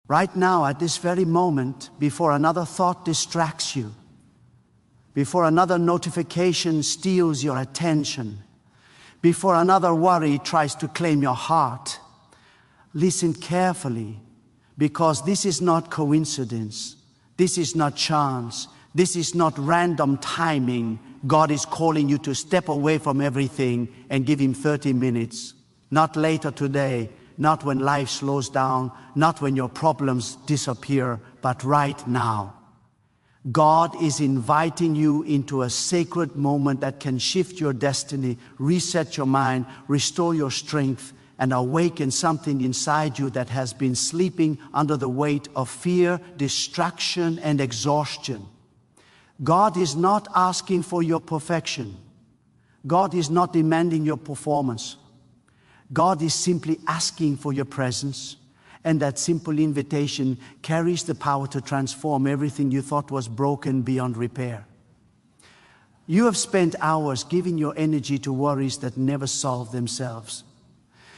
Right now, at this very moment, before another thought distracts you, before another notification steals your attention, before another worry tries to claim your heart, listen carefully, because this is not coincidence. This is not chance. This is not random timing. God is calling you to step away from everything and give Him 30 minutes. Not later today, not when life slows down, not when your problems disappear, but right now. God is inviting you into a sacred moment that can shift your destiny, reset your mind, restore your strength, and awaken something inside you that has been sleeping under the weight of fear, distraction, and exhaustion. God is not asking for your perfection. God is not demanding your performance. God is simply asking for your presence, and that simple invitation carries the power to transform everything you thought was broken beyond repair. You have spent hours giving your energy to worries that never solve themselves.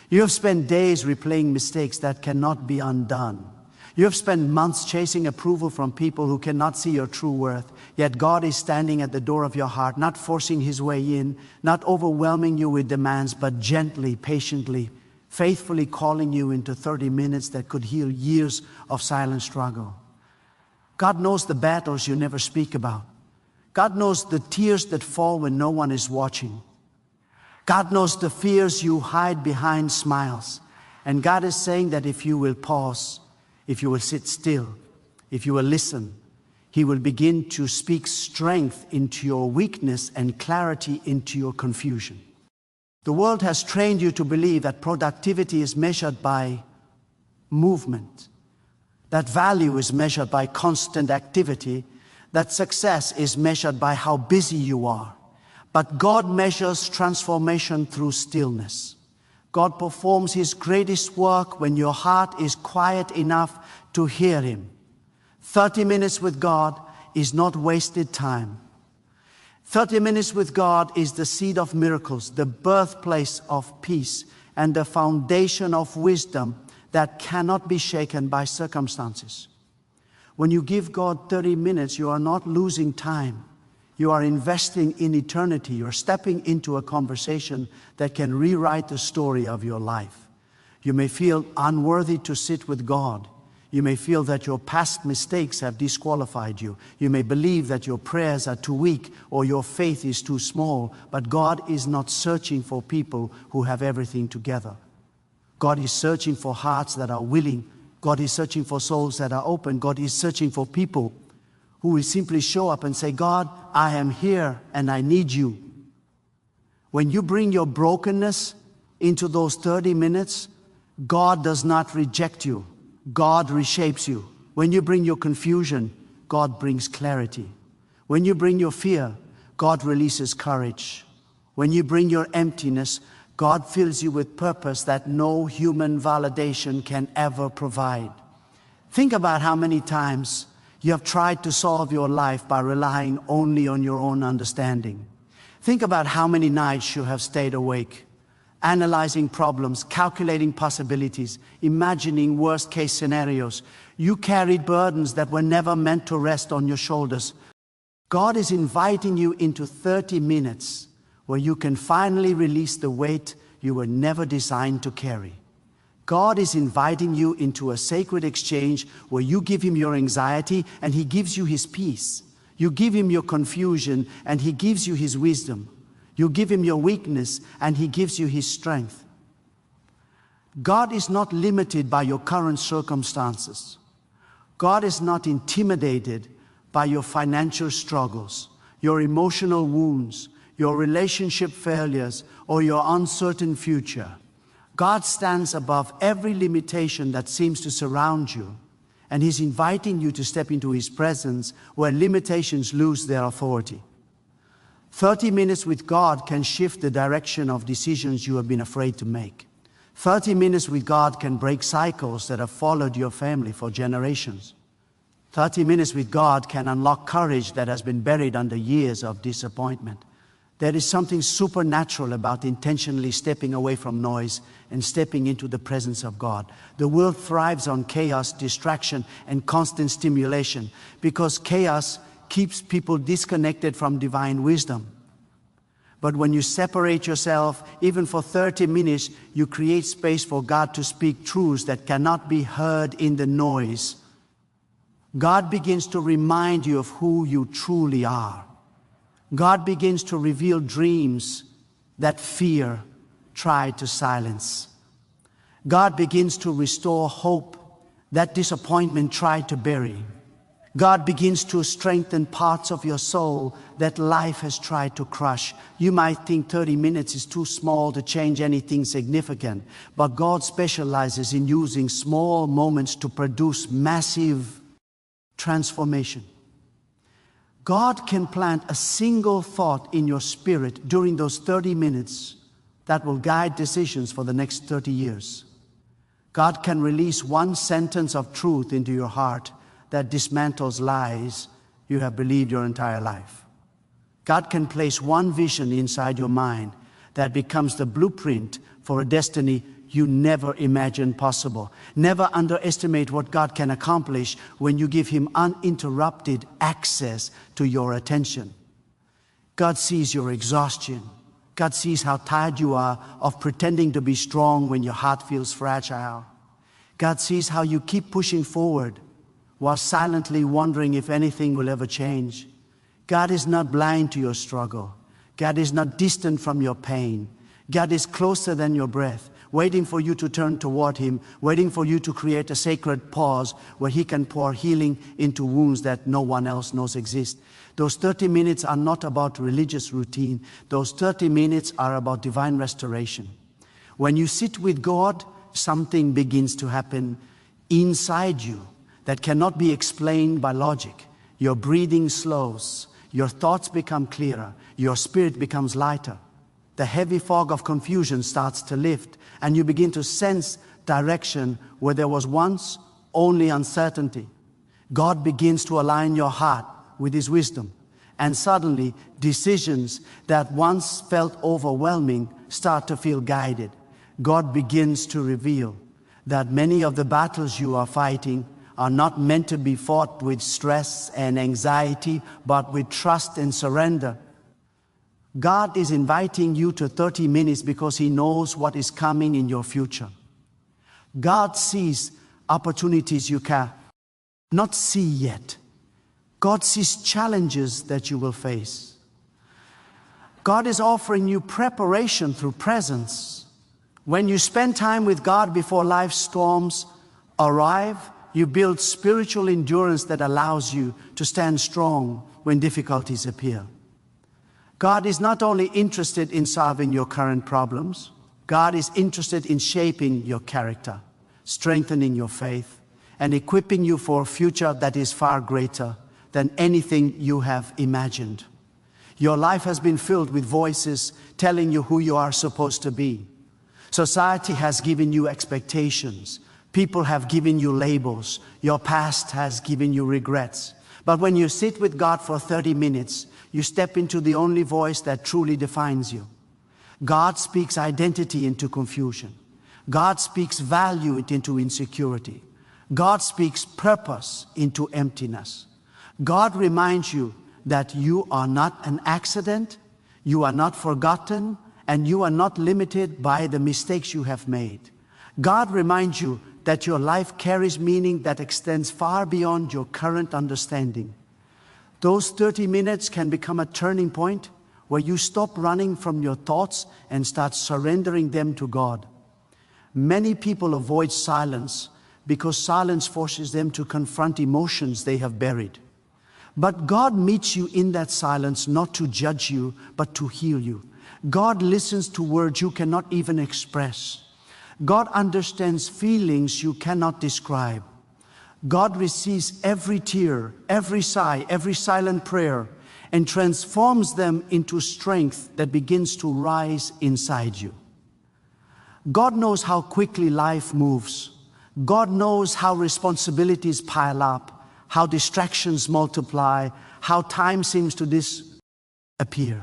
You have spent days replaying mistakes that cannot be undone. You have spent months chasing approval from people who cannot see your true worth. Yet God is standing at the door of your heart, not forcing His way in, not overwhelming you with demands, but gently, patiently, faithfully calling you into 30 minutes that could heal years of silent struggle. God knows the battles you never speak about. God knows the tears that fall when no one is watching. God knows the fears you hide behind smiles. And God is saying that if you will pause, if you will sit still, if you will listen, He will begin to speak strength into your weakness and clarity into your confusion. The world has trained you to believe that productivity is measured by movement, that value is measured by constant activity, that success is measured by how busy you are. But God measures transformation through stillness. God performs His greatest work when your heart is quiet enough to hear Him. 30 minutes with God is not wasted time. 30 minutes with God is the seed of miracles, the birthplace of peace, and the foundation of wisdom that cannot be shaken by circumstances. When you give God 30 minutes, you are not losing time. You are investing in eternity. You're stepping into a conversation that can rewrite the story of your life. You may feel unworthy to sit with God. You may feel that your past mistakes have disqualified you. You may believe that your prayers are too weak or your faith is too small. But God is not searching for people who have everything together. God is searching for hearts that are willing. God is searching for souls that are open. God is searching for people who will simply show up and say, God, I am here and I need you. When you bring your brokenness into those 30 minutes, God does not reject you. God reshapes you. When you bring your confusion, God brings clarity. When you bring your fear, God releases courage. When you bring your emptiness, God fills you with purpose that no human validation can ever provide. Think about how many times you have tried to solve your life by relying only on your own understanding. Think about how many nights you have stayed awake, analyzing problems, calculating possibilities, imagining worst-case scenarios. You carried burdens that were never meant to rest on your shoulders. God is inviting you into 30 minutes where you can finally release the weight you were never designed to carry. God is inviting you into a sacred exchange where you give Him your anxiety and He gives you His peace. You give Him your confusion and He gives you His wisdom. You give Him your weakness and He gives you His strength. God is not limited by your current circumstances. God is not intimidated by your financial struggles, your emotional wounds, your relationship failures, or your uncertain future. God stands above every limitation that seems to surround you, and He's inviting you to step into His presence where limitations lose their authority. 30 minutes with God can shift the direction of decisions you have been afraid to make. 30 minutes with God can break cycles that have followed your family for generations. 30 minutes with God can unlock courage that has been buried under years of disappointment. There is something supernatural about intentionally stepping away from noise and stepping into the presence of God. The world thrives on chaos, distraction, and constant stimulation because chaos keeps people disconnected from divine wisdom. But when you separate yourself, even for 30 minutes, you create space for God to speak truths that cannot be heard in the noise. God begins to remind you of who you truly are. God begins to reveal dreams that fear tried to silence. God begins to restore hope that disappointment tried to bury. God begins to strengthen parts of your soul that life has tried to crush. You might think 30 minutes is too small to change anything significant, but God specializes in using small moments to produce massive transformation. God can plant a single thought in your spirit during those 30 minutes that will guide decisions for the next 30 years. God can release one sentence of truth into your heart that dismantles lies you have believed your entire life. God can place one vision inside your mind that becomes the blueprint for a destiny you never imagined possible. Never underestimate what God can accomplish when you give Him uninterrupted access to your attention. God sees your exhaustion. God sees how tired you are of pretending to be strong when your heart feels fragile. God sees how you keep pushing forward while silently wondering if anything will ever change. God is not blind to your struggle. God is not distant from your pain. God is closer than your breath, waiting for you to turn toward Him, waiting for you to create a sacred pause where He can pour healing into wounds that no one else knows exist. Those 30 minutes are not about religious routine. Those 30 minutes are about divine restoration. When you sit with God, something begins to happen inside you that cannot be explained by logic. Your breathing slows, your thoughts become clearer, your spirit becomes lighter. The heavy fog of confusion starts to lift, and you begin to sense direction where there was once only uncertainty. God begins to align your heart with His wisdom, and suddenly decisions that once felt overwhelming start to feel guided. God begins to reveal that many of the battles you are fighting are not meant to be fought with stress and anxiety, but with trust and surrender. God is inviting you to 30 minutes because He knows what is coming in your future. God sees opportunities you can not see yet. God sees challenges that you will face. God is offering you preparation through presence. When you spend time with God before life's storms arrive, you build spiritual endurance that allows you to stand strong when difficulties appear. God is not only interested in solving your current problems, God is interested in shaping your character, strengthening your faith, and equipping you for a future that is far greater than anything you have imagined. Your life has been filled with voices telling you who you are supposed to be. Society has given you expectations. People have given you labels. Your past has given you regrets. But when you sit with God for 30 minutes, you step into the only voice that truly defines you. God speaks identity into confusion. God speaks value into insecurity. God speaks purpose into emptiness. God reminds you that you are not an accident, you are not forgotten, and you are not limited by the mistakes you have made. God reminds you that your life carries meaning that extends far beyond your current understanding. Those 30 minutes can become a turning point where you stop running from your thoughts and start surrendering them to God. Many people avoid silence because silence forces them to confront emotions they have buried. But God meets you in that silence not to judge you, but to heal you. God listens to words you cannot even express. God understands feelings you cannot describe. God receives every tear, every sigh, every silent prayer, and transforms them into strength that begins to rise inside you. God knows how quickly life moves. God knows how responsibilities pile up, how distractions multiply, how time seems to disappear.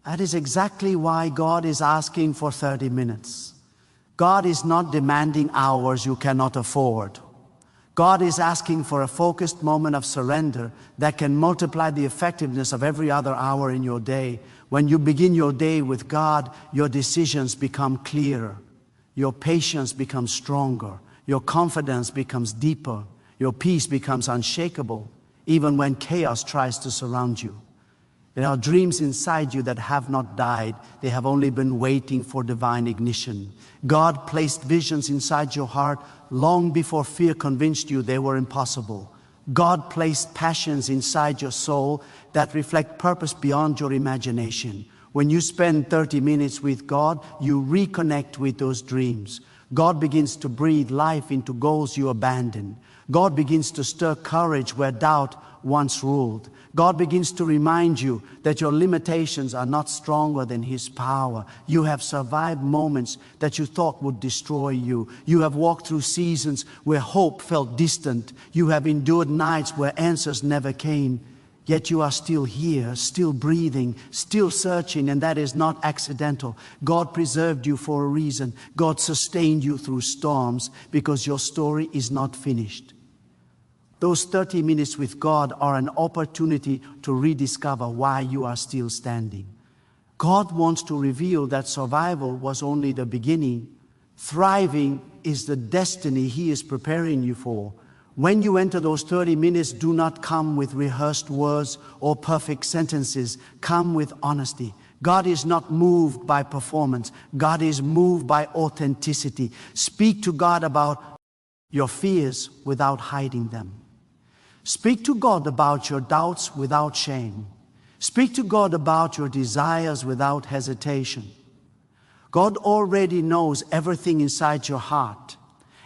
That is exactly why God is asking for 30 minutes. God is not demanding hours you cannot afford. God is asking for a focused moment of surrender that can multiply the effectiveness of every other hour in your day. When you begin your day with God, your decisions become clearer. Your patience becomes stronger. Your confidence becomes deeper. Your peace becomes unshakable, even when chaos tries to surround you. There are dreams inside you that have not died. They have only been waiting for divine ignition. God placed visions inside your heart long before fear convinced you they were impossible. God placed passions inside your soul that reflect purpose beyond your imagination. When you spend 30 minutes with God, you reconnect with those dreams. God begins to breathe life into goals you abandoned. God begins to stir courage where doubt once ruled. God begins to remind you that your limitations are not stronger than His power. You have survived moments that you thought would destroy you. You have walked through seasons where hope felt distant. You have endured nights where answers never came. Yet you are still here, still breathing, still searching, and that is not accidental. God preserved you for a reason. God sustained you through storms because your story is not finished. Those 30 minutes with God are an opportunity to rediscover why you are still standing. God wants to reveal that survival was only the beginning. Thriving is the destiny He is preparing you for. When you enter those 30 minutes, do not come with rehearsed words or perfect sentences. Come with honesty. God is not moved by performance. God is moved by authenticity. Speak to God about your fears without hiding them. Speak to God about your doubts without shame. Speak to God about your desires without hesitation. God already knows everything inside your heart,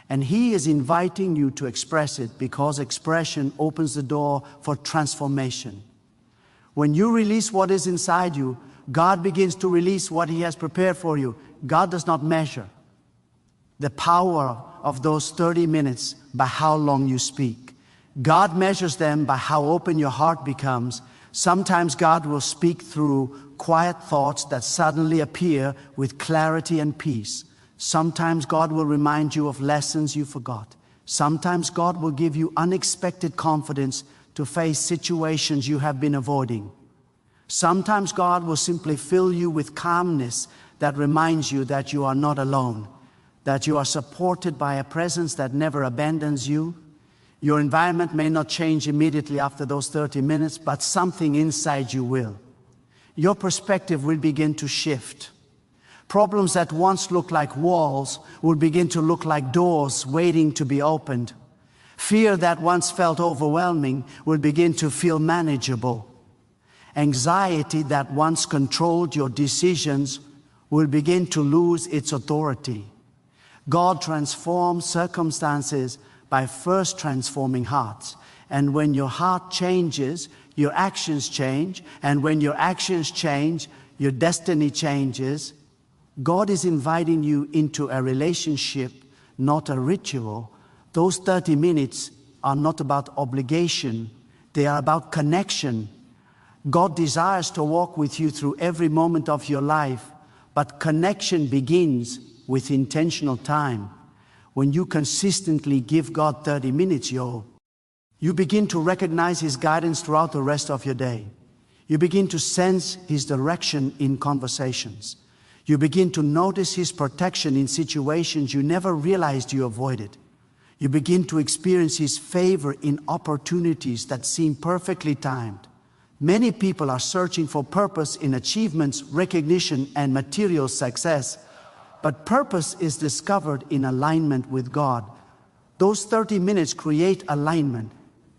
and He is inviting you to express it because expression opens the door for transformation. When you release what is inside you, God begins to release what He has prepared for you. God does not measure the power of those 30 minutes by how long you speak. God measures them by how open your heart becomes. Sometimes God will speak through quiet thoughts that suddenly appear with clarity and peace. Sometimes God will remind you of lessons you forgot. Sometimes God will give you unexpected confidence to face situations you have been avoiding. Sometimes God will simply fill you with calmness that reminds you that you are not alone, that you are supported by a presence that never abandons you. Your environment may not change immediately after those 30 minutes, but something inside you will. Your perspective will begin to shift. Problems that once looked like walls will begin to look like doors waiting to be opened. Fear that once felt overwhelming will begin to feel manageable. Anxiety that once controlled your decisions will begin to lose its authority. God transforms circumstances by first transforming hearts. And when your heart changes, your actions change. And when your actions change, your destiny changes. God is inviting you into a relationship, not a ritual. Those 30 minutes are not about obligation. They are about connection. God desires to walk with you through every moment of your life, but connection begins with intentional time. When you consistently give God 30 minutes, you begin to recognize His guidance throughout the rest of your day. You begin to sense His direction in conversations. You begin to notice His protection in situations you never realized you avoided. You begin to experience His favor in opportunities that seem perfectly timed. Many people are searching for purpose in achievements, recognition, and material success. But purpose is discovered in alignment with God. Those 30 minutes create alignment.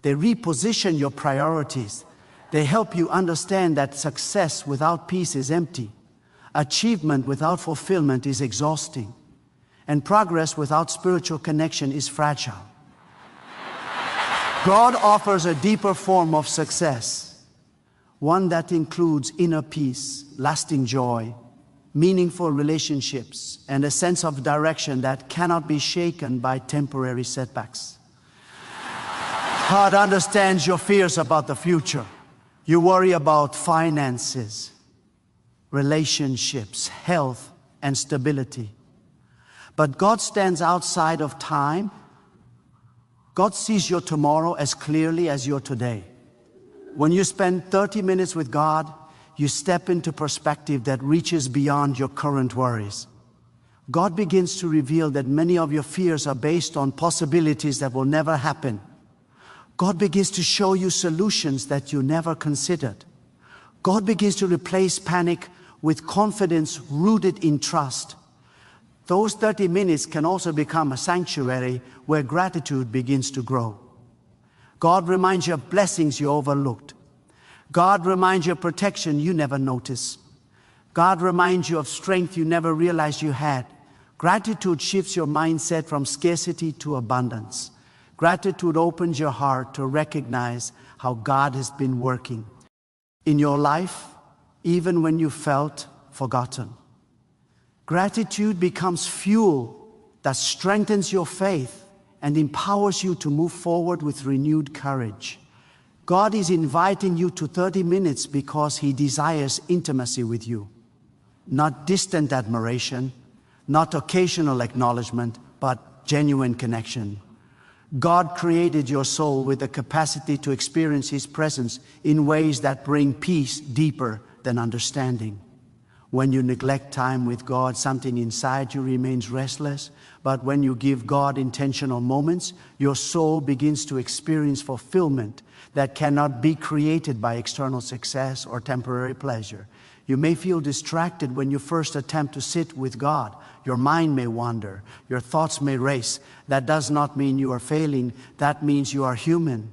They reposition your priorities. They help you understand that success without peace is empty. Achievement without fulfillment is exhausting. And progress without spiritual connection is fragile. God offers a deeper form of success, one that includes inner peace, lasting joy, meaningful relationships, and a sense of direction that cannot be shaken by temporary setbacks. God understands your fears about the future. You worry about finances. relationships, health, and stability. But God stands outside of time. God sees your tomorrow as clearly as your today. When you spend 30 minutes with God, you step into perspective that reaches beyond your current worries. God begins to reveal that many of your fears are based on possibilities that will never happen. God begins to show you solutions that you never considered. God begins to replace panic with confidence rooted in trust. Those 30 minutes can also become a sanctuary where gratitude begins to grow. God reminds you of blessings you overlooked. God reminds you of protection you never noticed. God reminds you of strength you never realized you had. Gratitude shifts your mindset from scarcity to abundance. Gratitude opens your heart to recognize how God has been working in your life, even when you felt forgotten. Gratitude becomes fuel that strengthens your faith and empowers you to move forward with renewed courage. God is inviting you to 30 minutes because He desires intimacy with you. Not distant admiration, not occasional acknowledgement, but genuine connection. God created your soul with the capacity to experience His presence in ways that bring peace deeper than understanding. When you neglect time with God, something inside you remains restless. But when you give God intentional moments, your soul begins to experience fulfillment that cannot be created by external success or temporary pleasure. You may feel distracted when you first attempt to sit with God. Your mind may wander. Your thoughts may race. That does not mean you are failing. That means you are human.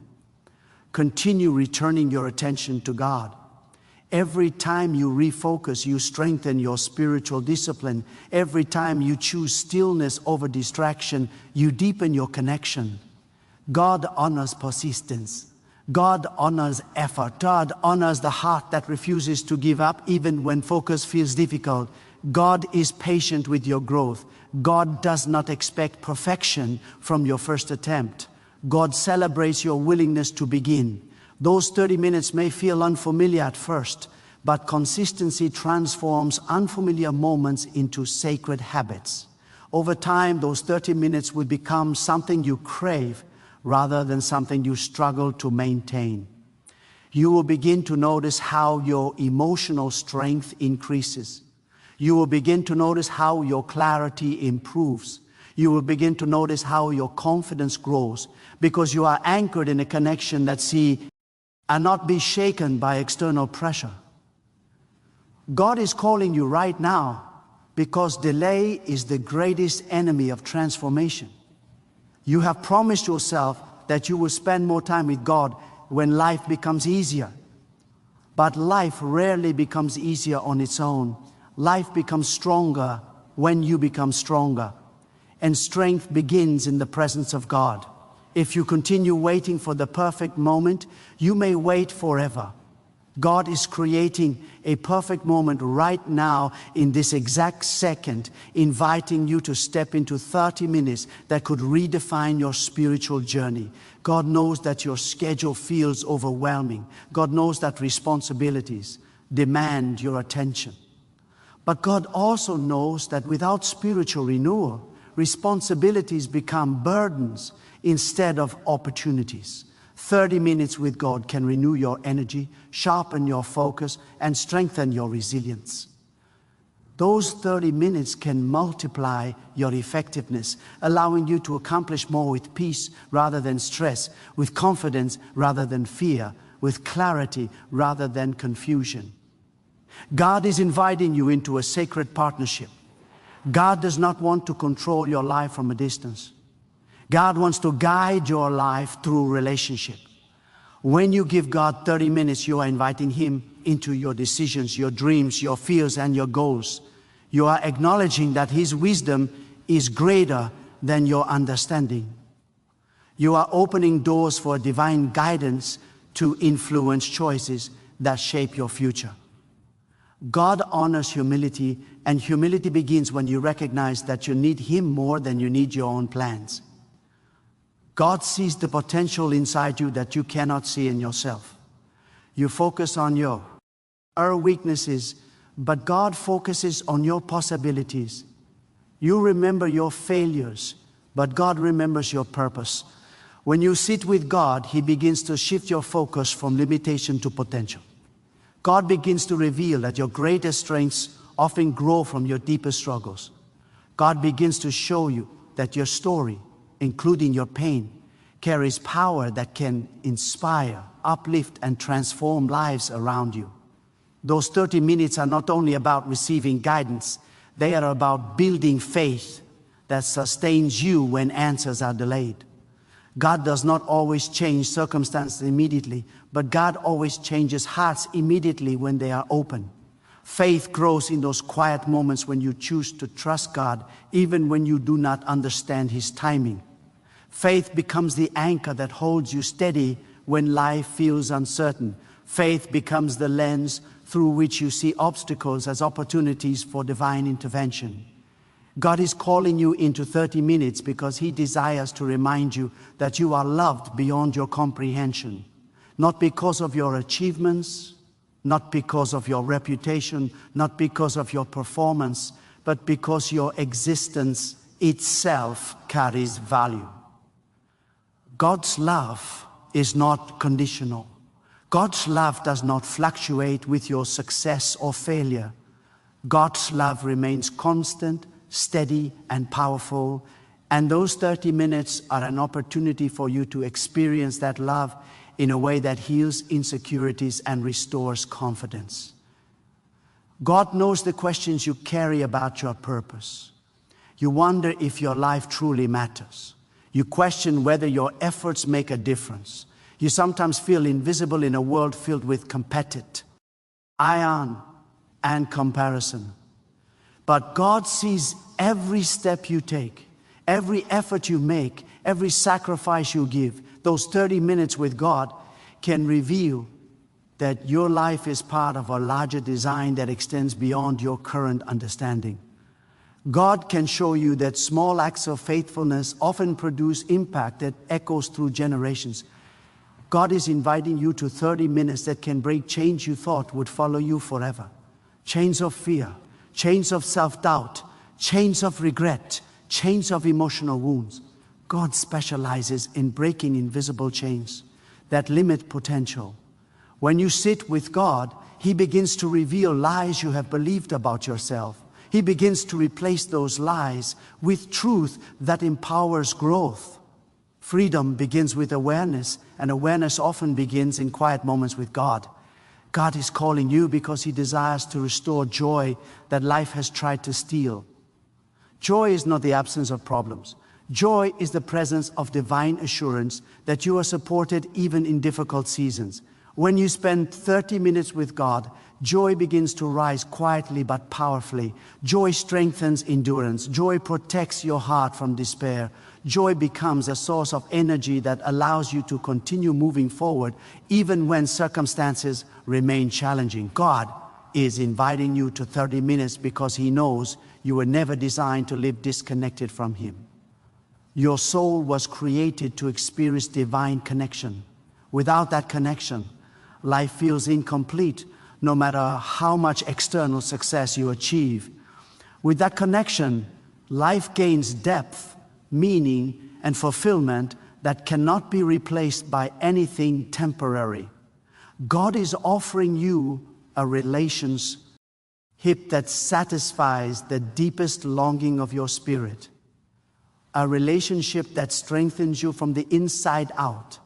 Continue returning your attention to God. Every time you refocus, you strengthen your spiritual discipline. Every time you choose stillness over distraction, you deepen your connection. God honors persistence. God honors effort. God honors the heart that refuses to give up even when focus feels difficult. God is patient with your growth. God does not expect perfection from your first attempt. God celebrates your willingness to begin. Those 30 minutes may feel unfamiliar at first, but consistency transforms unfamiliar moments into sacred habits. Over time, those 30 minutes will become something you crave rather than something you struggle to maintain. You will begin to notice how your emotional strength increases. You will begin to notice how your clarity improves. You will begin to notice how your confidence grows because you are anchored in a connection that and not be shaken by external pressure. God is calling you right now because delay is the greatest enemy of transformation. You have promised yourself that you will spend more time with God when life becomes easier. But life rarely becomes easier on its own. Life becomes stronger when you become stronger. And strength begins in the presence of God. If you continue waiting for the perfect moment, you may wait forever. God is creating a perfect moment right now in this exact second, inviting you to step into 30 minutes that could redefine your spiritual journey. God knows that your schedule feels overwhelming. God knows that responsibilities demand your attention. But God also knows that without spiritual renewal, responsibilities become burdens instead of opportunities. 30 minutes with God can renew your energy, sharpen your focus, and strengthen your resilience. Those 30 minutes can multiply your effectiveness, allowing you to accomplish more with peace rather than stress, with confidence rather than fear, with clarity rather than confusion. God is inviting you into a sacred partnership. God does not want to control your life from a distance. God wants to guide your life through relationship. When you give God 30 minutes, you are inviting Him into your decisions, your dreams, your fears, and your goals. You are acknowledging that His wisdom is greater than your understanding. You are opening doors for divine guidance to influence choices that shape your future. God honors humility, and humility begins when you recognize that you need Him more than you need your own plans. God sees the potential inside you that you cannot see in yourself. You focus on your weaknesses But God focuses on your possibilities. You remember your failures, but God remembers your purpose. When you sit with God, He begins to shift your focus from limitation to potential. God begins to reveal that your greatest strengths often grow from your deepest struggles. God begins to show you that your story, including your pain, carries power that can inspire, uplift, and transform lives around you. Those 30 minutes are not only about receiving guidance, they are about building faith that sustains you when answers are delayed. God does not always change circumstances immediately, but God always changes hearts immediately when they are open. Faith grows in those quiet moments when you choose to trust God, even when you do not understand His timing. Faith becomes the anchor that holds you steady when life feels uncertain. Faith becomes the lens through which you see obstacles as opportunities for divine intervention. God is calling you into 30 minutes because He desires to remind you that you are loved beyond your comprehension, not because of your achievements, not because of your reputation, not because of your performance, but because your existence itself carries value. God's love is not conditional. God's love does not fluctuate with your success or failure. God's love remains constant, steady, and powerful. And those 30 minutes are an opportunity for you to experience that love in a way that heals insecurities and restores confidence. God knows the questions you carry about your purpose. You wonder if your life truly matters. You question whether your efforts make a difference. You sometimes feel invisible in a world filled with competition, iron, and comparison. But God sees every step you take, every effort you make, every sacrifice you give. Those 30 minutes with God can reveal that your life is part of a larger design that extends beyond your current understanding. God can show you that small acts of faithfulness often produce impact that echoes through generations. God is inviting you to 30 minutes that can break chains you thought would follow you forever. Chains of fear, chains of self-doubt, chains of regret, chains of emotional wounds. God specializes in breaking invisible chains that limit potential. When you sit with God, He begins to reveal lies you have believed about yourself. He begins to replace those lies with truth that empowers growth. Freedom begins with awareness, and awareness often begins in quiet moments with God. God is calling you because He desires to restore joy that life has tried to steal. Joy is not the absence of problems. Joy is the presence of divine assurance that you are supported even in difficult seasons. When you spend 30 minutes with God, joy begins to rise quietly but powerfully. Joy strengthens endurance. Joy protects your heart from despair. Joy becomes a source of energy that allows you to continue moving forward even when circumstances remain challenging. God is inviting you to 30 minutes because He knows you were never designed to live disconnected from Him. Your soul was created to experience divine connection. Without that connection, life feels incomplete, no matter how much external success you achieve. With that connection, life gains depth, meaning, and fulfillment that cannot be replaced by anything temporary. God is offering you a relationship that satisfies the deepest longing of your spirit. A relationship that strengthens you from the inside out.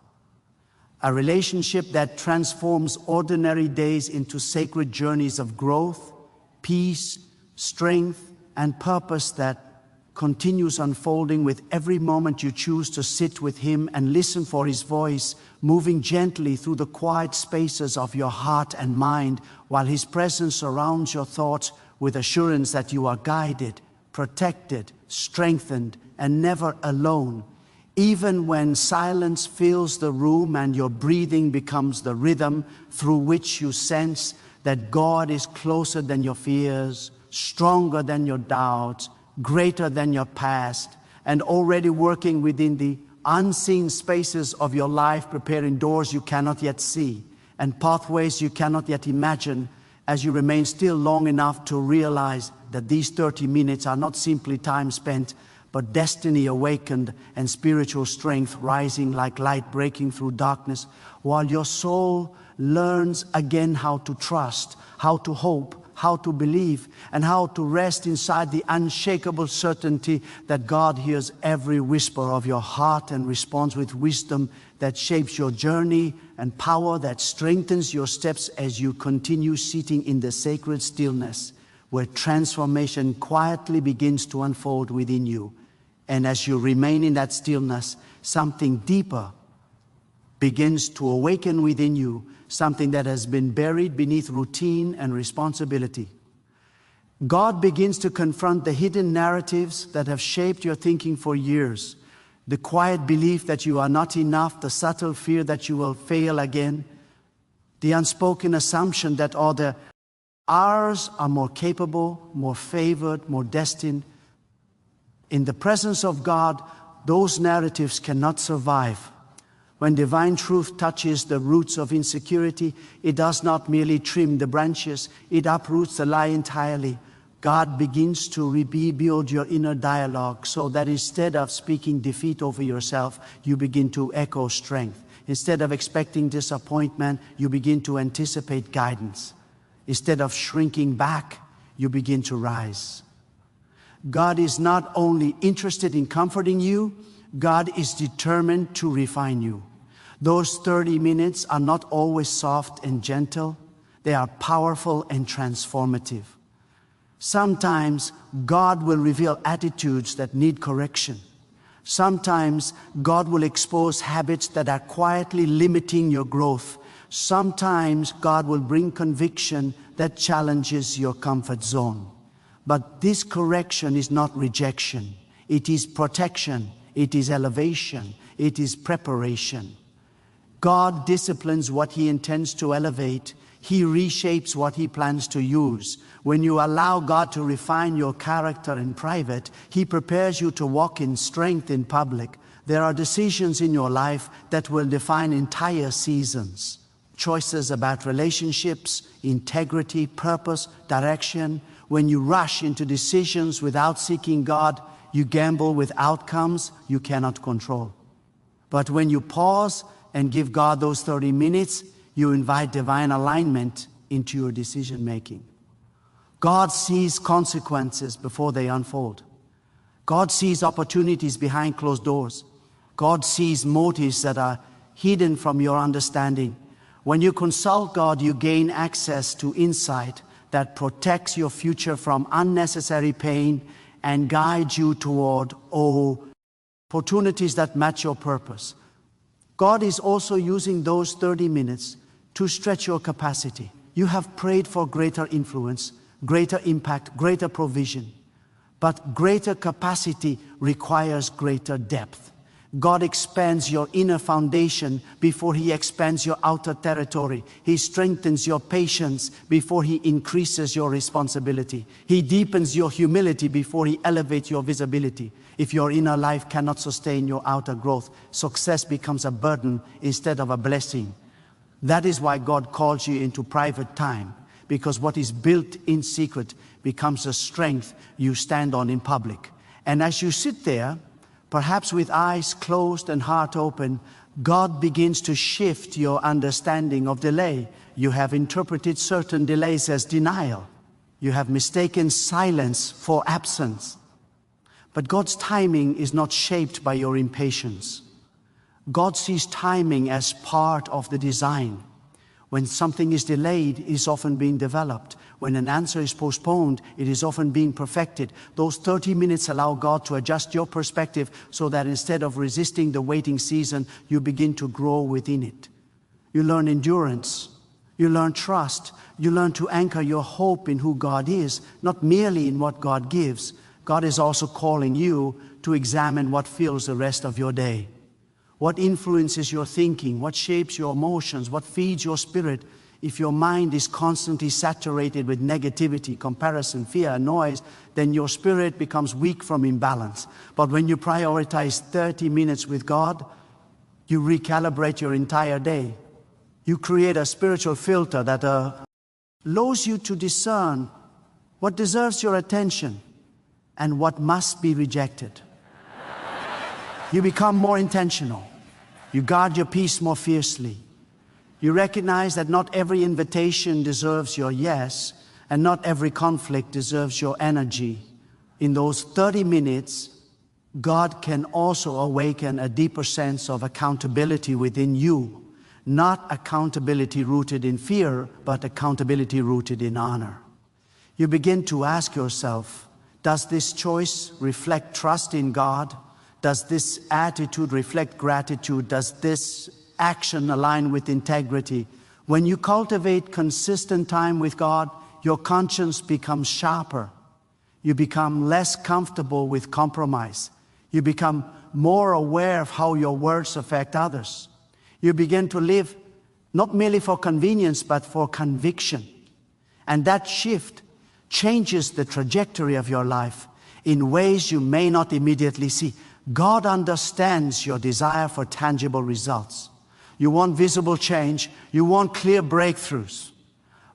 A relationship that transforms ordinary days into sacred journeys of growth, peace, strength, and purpose that continues unfolding with every moment you choose to sit with Him and listen for His voice, moving gently through the quiet spaces of your heart and mind, while His presence surrounds your thoughts with assurance that you are guided, protected, strengthened, and never alone. Even when silence fills the room and your breathing becomes the rhythm through which you sense that God is closer than your fears, stronger than your doubts, greater than your past, and already working within the unseen spaces of your life, preparing doors you cannot yet see and pathways you cannot yet imagine, as you remain still long enough to realize that these 30 minutes are not simply time spent, but destiny awakened and spiritual strength rising like light breaking through darkness, while your soul learns again how to trust, how to hope, how to believe, and how to rest inside the unshakable certainty that God hears every whisper of your heart and responds with wisdom that shapes your journey and power that strengthens your steps as you continue sitting in the sacred stillness where transformation quietly begins to unfold within you. And as you remain in that stillness, something deeper begins to awaken within you, something that has been buried beneath routine and responsibility. God begins to confront the hidden narratives that have shaped your thinking for years. The quiet belief that you are not enough, the subtle fear that you will fail again, the unspoken assumption that ours are more capable, more favored, more destined. In the presence of God, those narratives cannot survive. When divine truth touches the roots of insecurity, it does not merely trim the branches, it uproots the lie entirely. God begins to rebuild your inner dialogue so that instead of speaking defeat over yourself, you begin to echo strength. Instead of expecting disappointment, you begin to anticipate guidance. Instead of shrinking back, you begin to rise. God is not only interested in comforting you, God is determined to refine you. Those 30 minutes are not always soft and gentle. They are powerful and transformative. Sometimes God will reveal attitudes that need correction. Sometimes God will expose habits that are quietly limiting your growth. Sometimes God will bring conviction that challenges your comfort zone. But this correction is not rejection. It is protection. It is elevation. It is preparation. God disciplines what He intends to elevate. He reshapes what He plans to use. When you allow God to refine your character in private, He prepares you to walk in strength in public. There are decisions in your life that will define entire seasons. Choices about relationships, integrity, purpose, direction. When you rush into decisions without seeking God, you gamble with outcomes you cannot control. But when you pause and give God those 30 minutes, you invite divine alignment into your decision making. God sees consequences before they unfold. God sees opportunities behind closed doors. God sees motives that are hidden from your understanding. When you consult God, you gain access to insight that protects your future from unnecessary pain and guides you toward opportunities that match your purpose. God is also using those 30 minutes to stretch your capacity. You have prayed for greater influence, greater impact, greater provision. But greater capacity requires greater depth. God expands your inner foundation before He expands your outer territory. He strengthens your patience before He increases your responsibility. He deepens your humility before He elevates your visibility. If your inner life cannot sustain your outer growth, success becomes a burden instead of a blessing. That is why God calls you into private time, because what is built in secret becomes a strength you stand on in public. And as you sit there, perhaps with eyes closed and heart open, God begins to shift your understanding of delay. You have interpreted certain delays as denial. You have mistaken silence for absence. But God's timing is not shaped by your impatience. God sees timing as part of the design. When something is delayed, it is often being developed. When an answer is postponed, it is often being perfected. Those 30 minutes allow God to adjust your perspective so that instead of resisting the waiting season, you begin to grow within it. You learn endurance. You learn trust. You learn to anchor your hope in who God is, not merely in what God gives. God is also calling you to examine what fills the rest of your day. What influences your thinking? What shapes your emotions? What feeds your spirit? If your mind is constantly saturated with negativity, comparison, fear, and noise, then your spirit becomes weak from imbalance. But when you prioritize 30 minutes with God, you recalibrate your entire day. You create a spiritual filter that allows you to discern what deserves your attention and what must be rejected. You become more intentional. You guard your peace more fiercely. You recognize that not every invitation deserves your yes, and not every conflict deserves your energy. In those 30 minutes, God can also awaken a deeper sense of accountability within you. Not accountability rooted in fear, but accountability rooted in honor. You begin to ask yourself, does this choice reflect trust in God? Does this attitude reflect gratitude? Does this action align with integrity? When you cultivate consistent time with God, your conscience becomes sharper. You become less comfortable with compromise. You become more aware of how your words affect others. You begin to live not merely for convenience, but for conviction. And that shift changes the trajectory of your life in ways you may not immediately see. God understands your desire for tangible results. You want visible change. You want clear breakthroughs.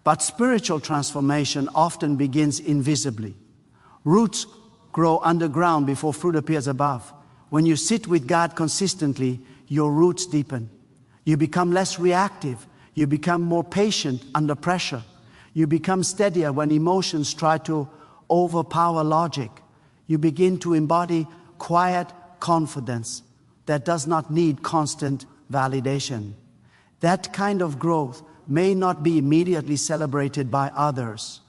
But spiritual transformation often begins invisibly. Roots grow underground before fruit appears above. When you sit with God consistently, your roots deepen. You become less reactive. You become more patient under pressure. You become steadier when emotions try to overpower logic. You begin to embody quiet confidence that does not need constant validation. That kind of growth may not be immediately celebrated by others,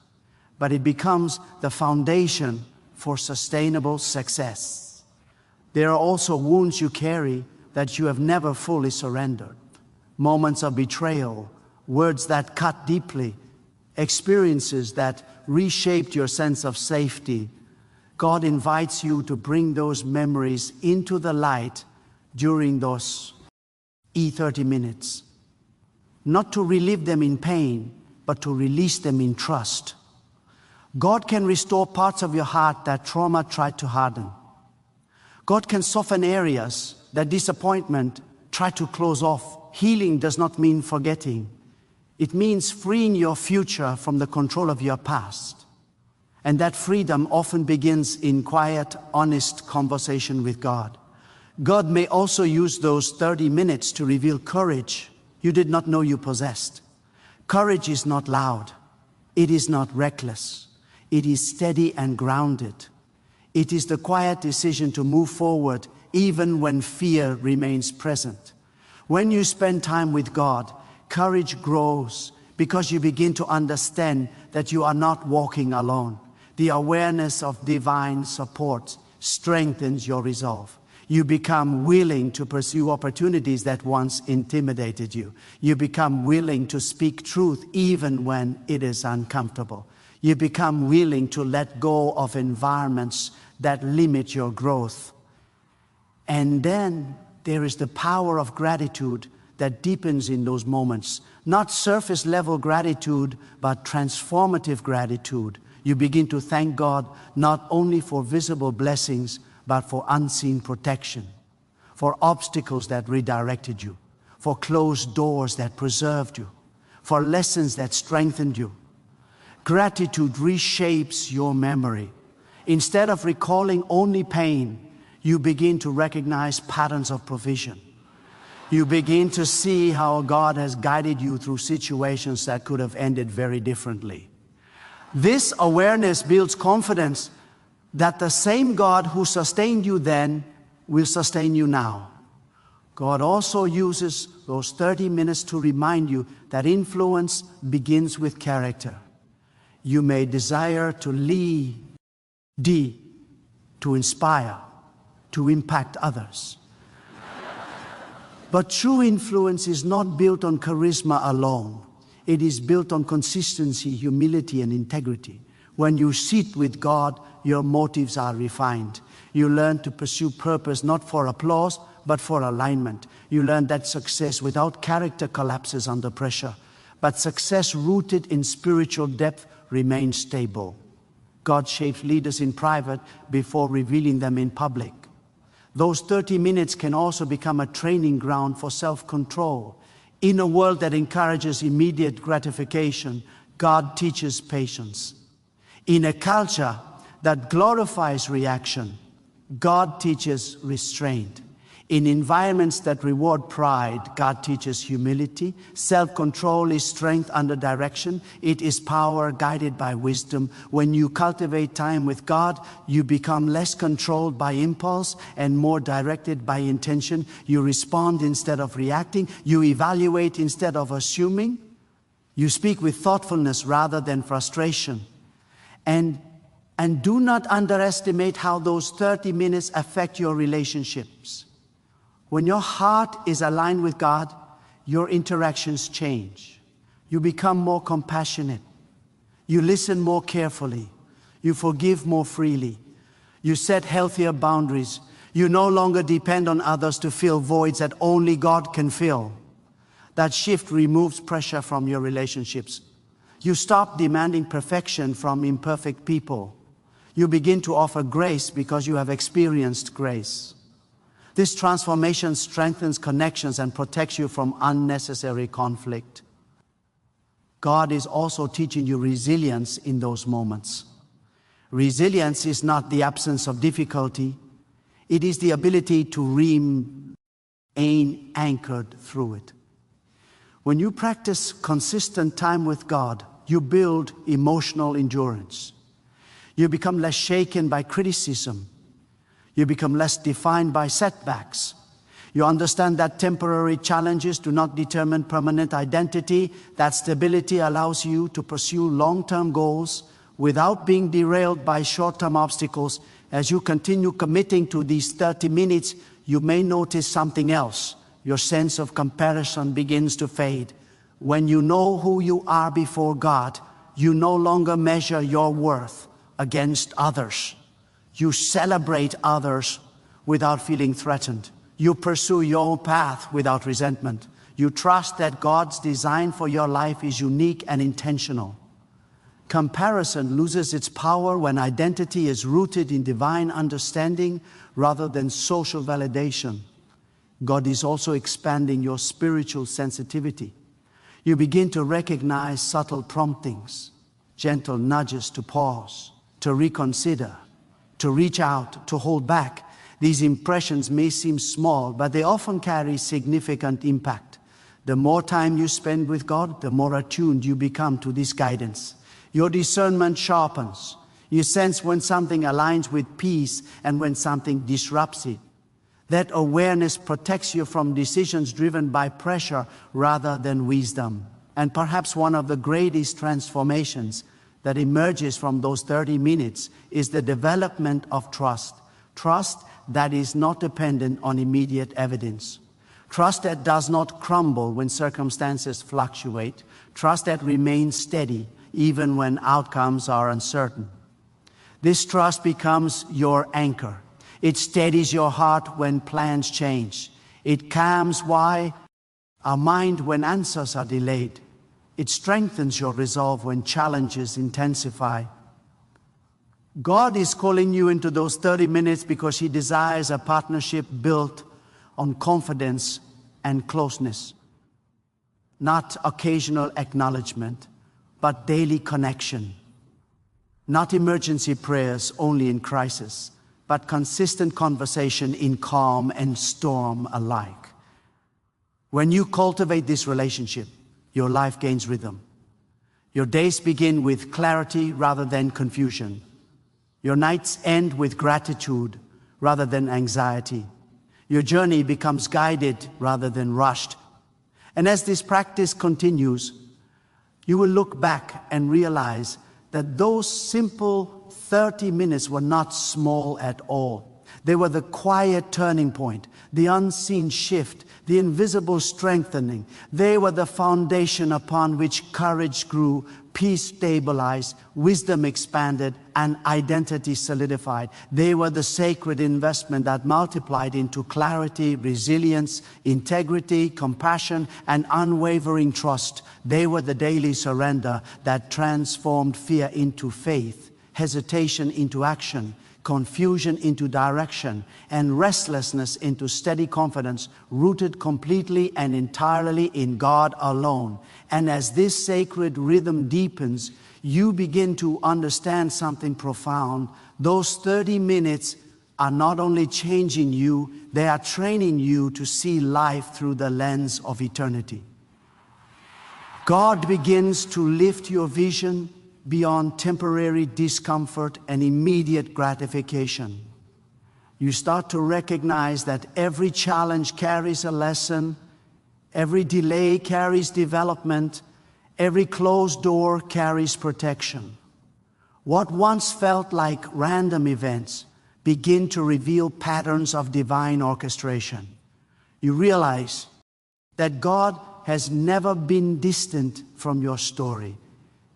but it becomes the foundation for sustainable success. There are also wounds you carry that you have never fully surrendered. Moments of betrayal, words that cut deeply, experiences that reshaped your sense of safety. God invites you to bring those memories into the light during those 30 minutes. Not to relive them in pain, but to release them in trust. God can restore parts of your heart that trauma tried to harden. God can soften areas that disappointment tried to close off. Healing does not mean forgetting. It means freeing your future from the control of your past. And that freedom often begins in quiet, honest conversation with God. God may also use those 30 minutes to reveal courage you did not know you possessed. Courage is not loud. It is not reckless. It is steady and grounded. It is the quiet decision to move forward even when fear remains present. When you spend time with God, courage grows because you begin to understand that you are not walking alone. The awareness of divine support strengthens your resolve. You become willing to pursue opportunities that once intimidated you. You become willing to speak truth even when it is uncomfortable. You become willing to let go of environments that limit your growth. And then there is the power of gratitude that deepens in those moments. Not surface level gratitude, but transformative gratitude. You begin to thank God not only for visible blessings, but for unseen protection, for obstacles that redirected you, for closed doors that preserved you, for lessons that strengthened you. Gratitude reshapes your memory. Instead of recalling only pain, you begin to recognize patterns of provision. You begin to see how God has guided you through situations that could have ended very differently. This awareness builds confidence that the same God who sustained you then will sustain you now. God also uses those 30 minutes to remind you that influence begins with character. You may desire to lead, to inspire, to impact others. But true influence is not built on charisma alone. It is built on consistency, humility, and integrity. When you sit with God, your motives are refined. You learn to pursue purpose not for applause, but for alignment. You learn that success without character collapses under pressure. But success rooted in spiritual depth remains stable. God shapes leaders in private before revealing them in public. Those 30 minutes can also become a training ground for self-control. In a world that encourages immediate gratification, God teaches patience. In a culture that glorifies reaction, God teaches restraint. In environments that reward pride, God teaches humility. Self-control is strength under direction. It is power guided by wisdom. When you cultivate time with God, you become less controlled by impulse and more directed by intention. You respond instead of reacting. You evaluate instead of assuming. You speak with thoughtfulness rather than frustration. And do not underestimate how those 30 minutes affect your relationships. When your heart is aligned with God, your interactions change. You become more compassionate. You listen more carefully. You forgive more freely. You set healthier boundaries. You no longer depend on others to fill voids that only God can fill. That shift removes pressure from your relationships. You stop demanding perfection from imperfect people. You begin to offer grace because you have experienced grace. This transformation strengthens connections and protects you from unnecessary conflict. God is also teaching you resilience in those moments. Resilience is not the absence of difficulty. It is the ability to remain anchored through it. When you practice consistent time with God, you build emotional endurance. You become less shaken by criticism. You become less defined by setbacks. You understand that temporary challenges do not determine permanent identity. That stability allows you to pursue long-term goals without being derailed by short-term obstacles. As you continue committing to these 30 minutes, you may notice something else. Your sense of comparison begins to fade. When you know who you are before God, you no longer measure your worth against others. You celebrate others without feeling threatened. You pursue your own path without resentment. You trust that God's design for your life is unique and intentional. Comparison loses its power when identity is rooted in divine understanding rather than social validation. God is also expanding your spiritual sensitivity. You begin to recognize subtle promptings, gentle nudges to pause, to reconsider, to reach out, to hold back. These impressions may seem small, but they often carry significant impact. The more time you spend with God, the more attuned you become to this guidance. Your discernment sharpens. You sense when something aligns with peace and when something disrupts it. That awareness protects you from decisions driven by pressure rather than wisdom. And perhaps one of the greatest transformations that emerges from those 30 minutes is the development of trust. Trust that is not dependent on immediate evidence. Trust that does not crumble when circumstances fluctuate. Trust that remains steady even when outcomes are uncertain. This trust becomes your anchor. It steadies your heart when plans change. It calms our mind when answers are delayed. It strengthens your resolve when challenges intensify. God is calling you into those 30 minutes because He desires a partnership built on confidence and closeness. Not occasional acknowledgement, but daily connection. Not emergency prayers only in crisis, but consistent conversation in calm and storm alike. When you cultivate this relationship, your life gains rhythm. Your days begin with clarity rather than confusion. Your nights end with gratitude rather than anxiety. Your journey becomes guided rather than rushed. And as this practice continues, you will look back and realize that those simple 30 minutes were not small at all. They were the quiet turning point, the unseen shift, the invisible strengthening. They were the foundation upon which courage grew, peace stabilized, wisdom expanded, and identity solidified. They were the sacred investment that multiplied into clarity, resilience, integrity, compassion, and unwavering trust. They were the daily surrender that transformed fear into faith, hesitation into action, confusion into direction, and restlessness into steady confidence, rooted completely and entirely in God alone. And as this sacred rhythm deepens, you begin to understand something profound. Those 30 minutes are not only changing you, they are training you to see life through the lens of eternity. God begins to lift your vision beyond temporary discomfort and immediate gratification. You start to recognize that every challenge carries a lesson, every delay carries development, every closed door carries protection. What once felt like random events begin to reveal patterns of divine orchestration. You realize that God has never been distant from your story.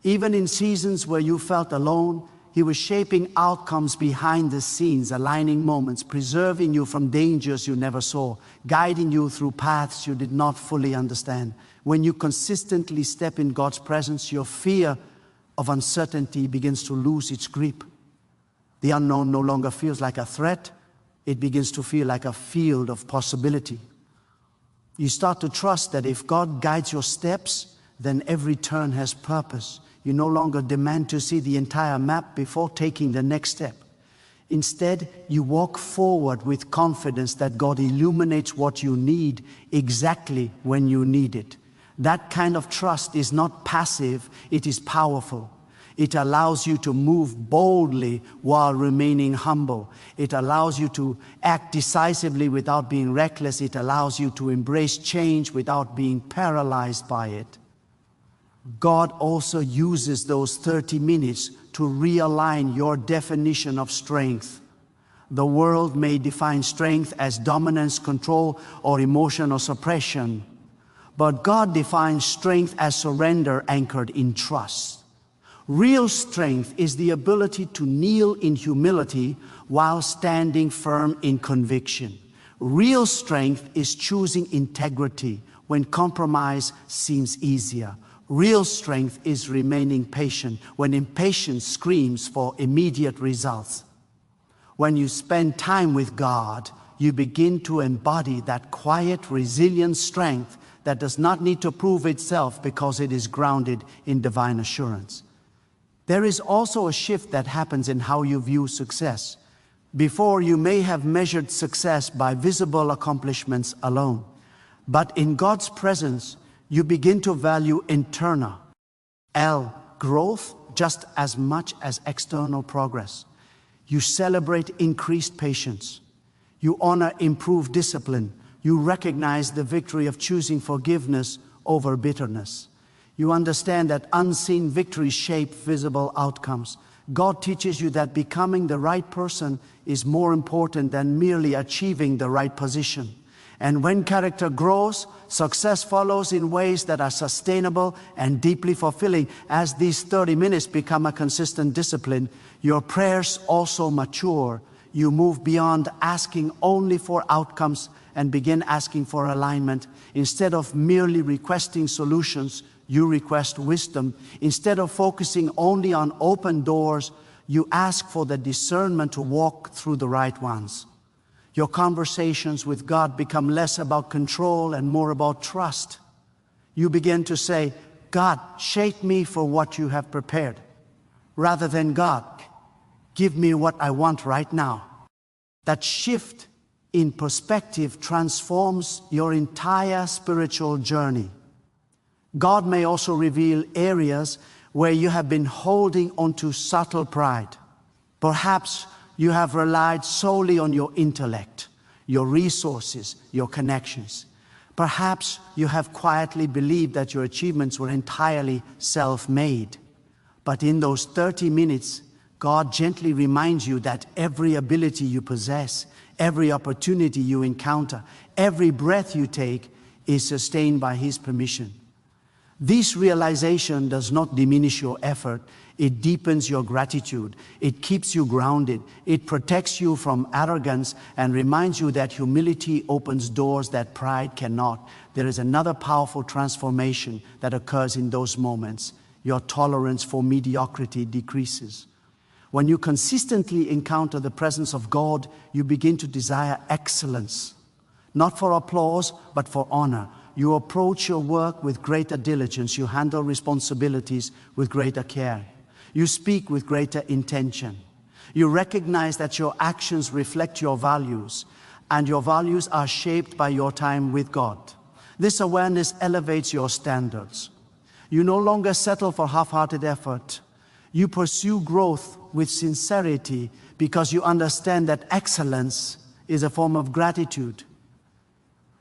Even in seasons where you felt alone, He was shaping outcomes behind the scenes, aligning moments, preserving you from dangers you never saw, guiding you through paths you did not fully understand. When you consistently step in God's presence, your fear of uncertainty begins to lose its grip. The unknown no longer feels like a threat. It begins to feel like a field of possibility. You start to trust that if God guides your steps, then every turn has purpose. You no longer demand to see the entire map before taking the next step. Instead, you walk forward with confidence that God illuminates what you need exactly when you need it. That kind of trust is not passive, it is powerful. It allows you to move boldly while remaining humble. It allows you to act decisively without being reckless. It allows you to embrace change without being paralyzed by it. God also uses those 30 minutes to realign your definition of strength. The world may define strength as dominance, control, or emotional suppression, but God defines strength as surrender anchored in trust. Real strength is the ability to kneel in humility while standing firm in conviction. Real strength is choosing integrity when compromise seems easier. Real strength is remaining patient when impatience screams for immediate results. When you spend time with God, you begin to embody that quiet, resilient strength that does not need to prove itself because it is grounded in divine assurance. There is also a shift that happens in how you view success. Before, you may have measured success by visible accomplishments alone. But in God's presence, you begin to value internal growth just as much as external progress. You celebrate increased patience. You honor improved discipline. You recognize the victory of choosing forgiveness over bitterness. You understand that unseen victories shape visible outcomes. God teaches you that becoming the right person is more important than merely achieving the right position. And when character grows, success follows in ways that are sustainable and deeply fulfilling. As these 30 minutes become a consistent discipline, your prayers also mature. You move beyond asking only for outcomes and begin asking for alignment. Instead of merely requesting solutions, you request wisdom. Instead of focusing only on open doors, you ask for the discernment to walk through the right ones. Your conversations with God become less about control and more about trust. You begin to say, God, shape me for what you have prepared, rather than God, give me what I want right now. That shift in perspective transforms your entire spiritual journey. God may also reveal areas where you have been holding onto subtle pride. Perhaps you have relied solely on your intellect, your resources, your connections. Perhaps you have quietly believed that your achievements were entirely self-made. But in those 30 minutes, God gently reminds you that every ability you possess, every opportunity you encounter, every breath you take is sustained by His permission. This realization does not diminish your effort. It deepens your gratitude. It keeps you grounded. It protects you from arrogance and reminds you that humility opens doors that pride cannot. There is another powerful transformation that occurs in those moments. Your tolerance for mediocrity decreases. When you consistently encounter the presence of God, you begin to desire excellence, not for applause, but for honor. You approach your work with greater diligence. You handle responsibilities with greater care. You speak with greater intention. You recognize that your actions reflect your values, and your values are shaped by your time with God. This awareness elevates your standards. You no longer settle for half-hearted effort. You pursue growth with sincerity because you understand that excellence is a form of gratitude.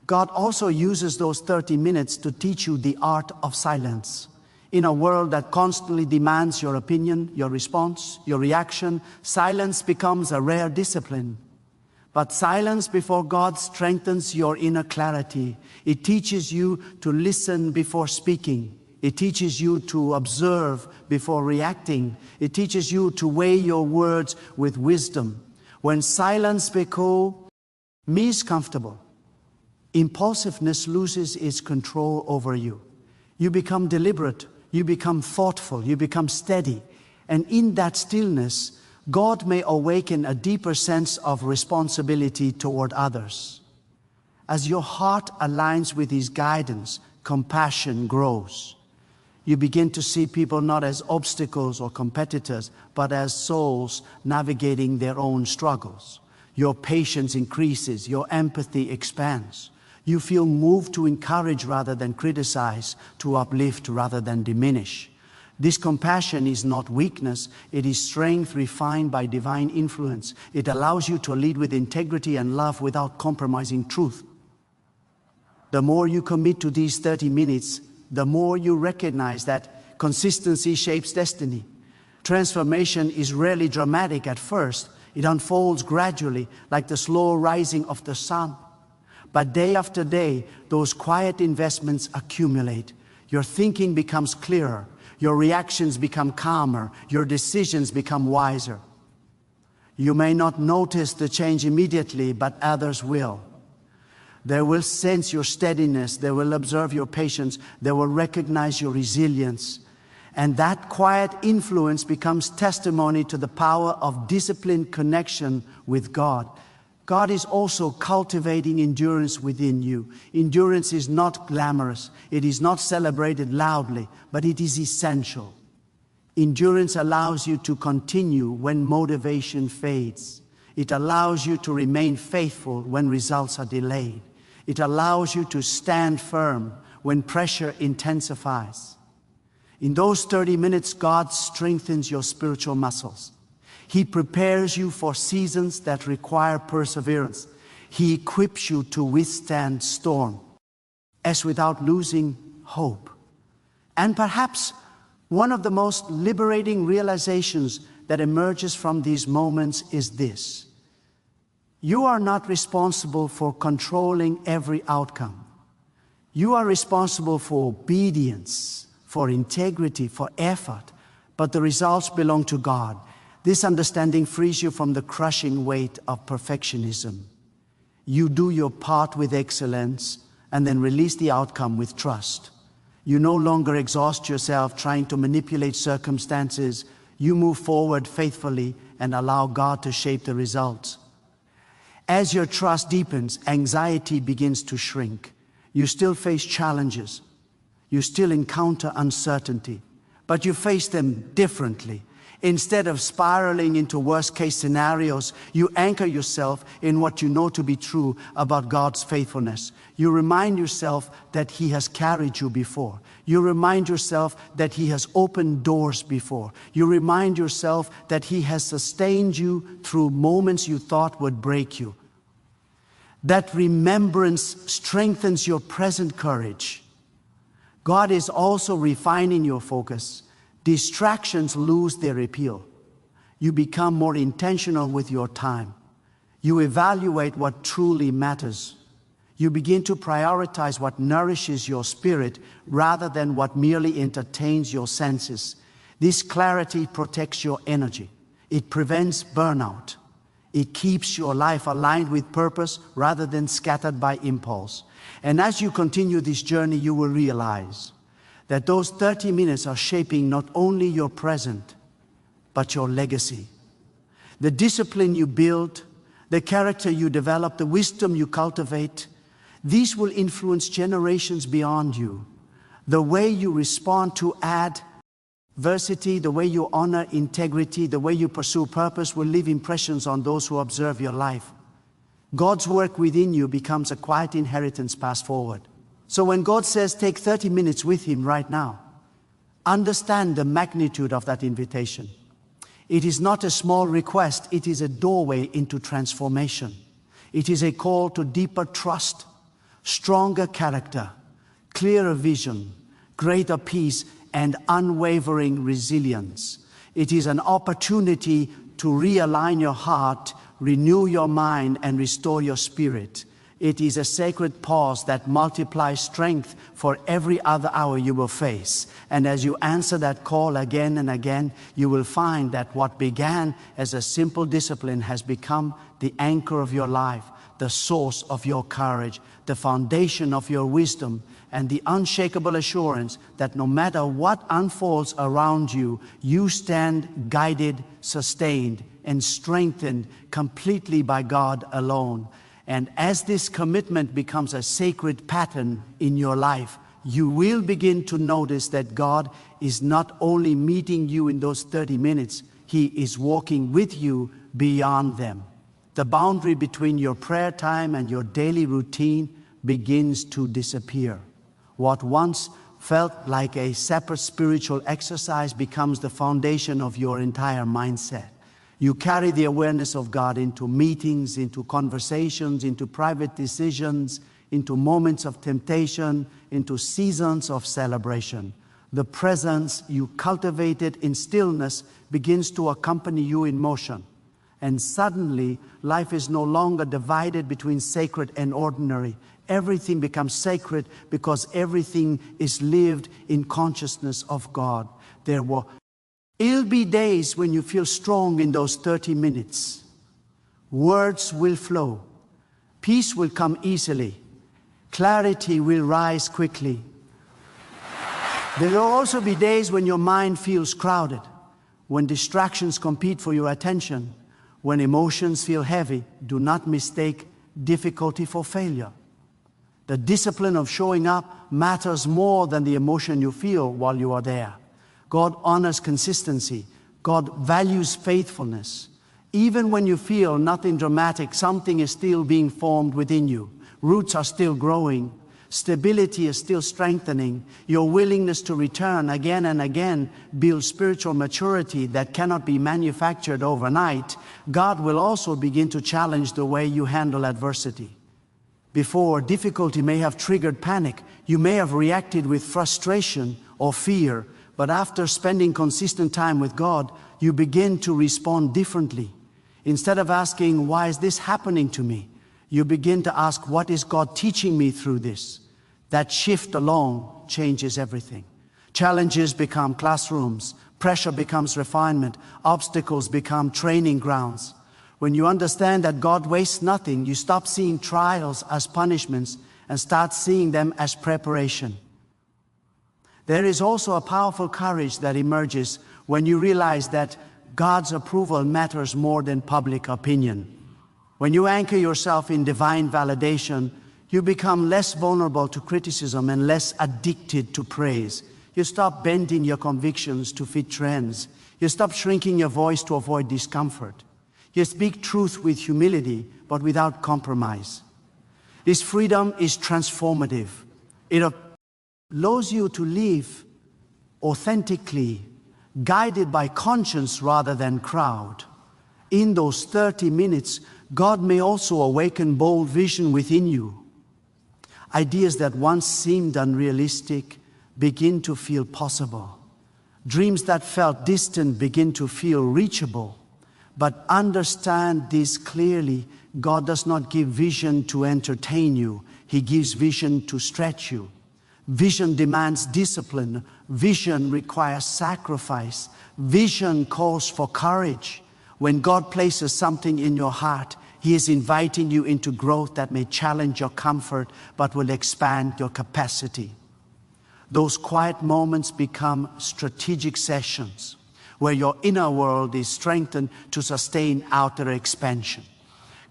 God also uses those 30 minutes to teach you the art of silence. In a world that constantly demands your opinion, your response, your reaction, silence becomes a rare discipline. But silence before God strengthens your inner clarity. It teaches you to listen before speaking. It teaches you to observe before reacting. It teaches you to weigh your words with wisdom. When silence becomes comfortable, impulsiveness loses its control over you. You become deliberate, you become thoughtful, you become steady. And in that stillness, God may awaken a deeper sense of responsibility toward others. As your heart aligns with His guidance, compassion grows. You begin to see people not as obstacles or competitors, but as souls navigating their own struggles. Your patience increases, your empathy expands. You feel moved to encourage rather than criticize, to uplift rather than diminish. This compassion is not weakness, it is strength refined by divine influence. It allows you to lead with integrity and love without compromising truth. The more you commit to these 30 minutes, the more you recognize that consistency shapes destiny. Transformation is rarely dramatic at first. It unfolds gradually, like the slow rising of the sun. But day after day, those quiet investments accumulate. Your thinking becomes clearer. Your reactions become calmer. Your decisions become wiser. You may not notice the change immediately, but others will. They will sense your steadiness. They will observe your patience. They will recognize your resilience. And that quiet influence becomes testimony to the power of disciplined connection with God. God is also cultivating endurance within you. Endurance is not glamorous. It is not celebrated loudly, but it is essential. Endurance allows you to continue when motivation fades. It allows you to remain faithful when results are delayed. It allows you to stand firm when pressure intensifies. In those 30 minutes, God strengthens your spiritual muscles. He prepares you for seasons that require perseverance. He equips you to withstand storm, as without losing hope. And perhaps one of the most liberating realizations that emerges from these moments is this: you are not responsible for controlling every outcome. You are responsible for obedience, for integrity, for effort, but the results belong to God. This understanding frees you from the crushing weight of perfectionism. You do your part with excellence and then release the outcome with trust. You no longer exhaust yourself trying to manipulate circumstances. You move forward faithfully and allow God to shape the results. As your trust deepens, anxiety begins to shrink. You still face challenges. You still encounter uncertainty, but you face them differently. Instead of spiraling into worst-case scenarios, you anchor yourself in what you know to be true about God's faithfulness. You remind yourself that He has carried you before. You remind yourself that He has opened doors before. You remind yourself that He has sustained you through moments you thought would break you. That remembrance strengthens your present courage. God is also refining your focus. Distractions lose their appeal. You become more intentional with your time. You evaluate what truly matters. You begin to prioritize what nourishes your spirit rather than what merely entertains your senses. This clarity protects your energy. It prevents burnout. It keeps your life aligned with purpose rather than scattered by impulse. And as you continue this journey, you will realize that those 30 minutes are shaping not only your present, but your legacy. the discipline you build, the character you develop, the wisdom you cultivate, these will influence generations beyond you. The way you respond to adversity, the way you honor integrity, the way you pursue purpose will leave impressions on those who observe your life. God's work within you becomes a quiet inheritance passed forward. So when God says take 30 minutes with Him right now, understand the magnitude of that invitation. It is not a small request, it is a doorway into transformation. It is a call to deeper trust, stronger character, clearer vision, greater peace, and unwavering resilience. It is an opportunity to realign your heart, renew your mind, and restore your spirit. It is a sacred pause that multiplies strength for every other hour you will face. And as you answer that call again and again, you will find that what began as a simple discipline has become the anchor of your life, the source of your courage, the foundation of your wisdom, and the unshakable assurance that no matter what unfolds around you, you stand guided, sustained, and strengthened completely by God alone. And as this commitment becomes a sacred pattern in your life, you will begin to notice that God is not only meeting you in those 30 minutes, He is walking with you beyond them. The boundary between your prayer time and your daily routine begins to disappear. What once felt like a separate spiritual exercise becomes the foundation of your entire mindset. You carry the awareness of God into meetings, into conversations, into private decisions, into moments of temptation, into seasons of celebration. The presence you cultivated in stillness begins to accompany you in motion. And suddenly, life is no longer divided between sacred and ordinary. Everything becomes sacred because everything is lived in consciousness of God. There'll be days when you feel strong in those 30 minutes. Words will flow. Peace will come easily. Clarity will rise quickly. There will also be days when your mind feels crowded, when distractions compete for your attention, when emotions feel heavy. Do not mistake difficulty for failure. The discipline of showing up matters more than the emotion you feel while you are there. God honors consistency. God values faithfulness. Even when you feel nothing dramatic, something is still being formed within you. Roots are still growing. Stability is still strengthening. Your willingness to return again and again builds spiritual maturity that cannot be manufactured overnight. God will also begin to challenge the way you handle adversity. Before, difficulty may have triggered panic. You may have reacted with frustration or fear. But after spending consistent time with God, you begin to respond differently. Instead of asking, why is this happening to me? You begin to ask, what is God teaching me through this? That shift alone changes everything. Challenges become classrooms. Pressure becomes refinement. Obstacles become training grounds. When you understand that God wastes nothing, you stop seeing trials as punishments and start seeing them as preparation. There is also a powerful courage that emerges when you realize that God's approval matters more than public opinion. When you anchor yourself in divine validation, you become less vulnerable to criticism and less addicted to praise. You stop bending your convictions to fit trends. You stop shrinking your voice to avoid discomfort. You speak truth with humility, but without compromise. This freedom is transformative. It allows you to live authentically, guided by conscience rather than crowd. In those 30 minutes, God may also awaken bold vision within you. Ideas that once seemed unrealistic begin to feel possible. Dreams that felt distant begin to feel reachable. But understand this clearly, God does not give vision to entertain you. He gives vision to stretch you. Vision demands discipline. Vision requires sacrifice. Vision calls for courage. When God places something in your heart, He is inviting you into growth that may challenge your comfort, but will expand your capacity. Those quiet moments become strategic sessions. where your inner world is strengthened to sustain outer expansion.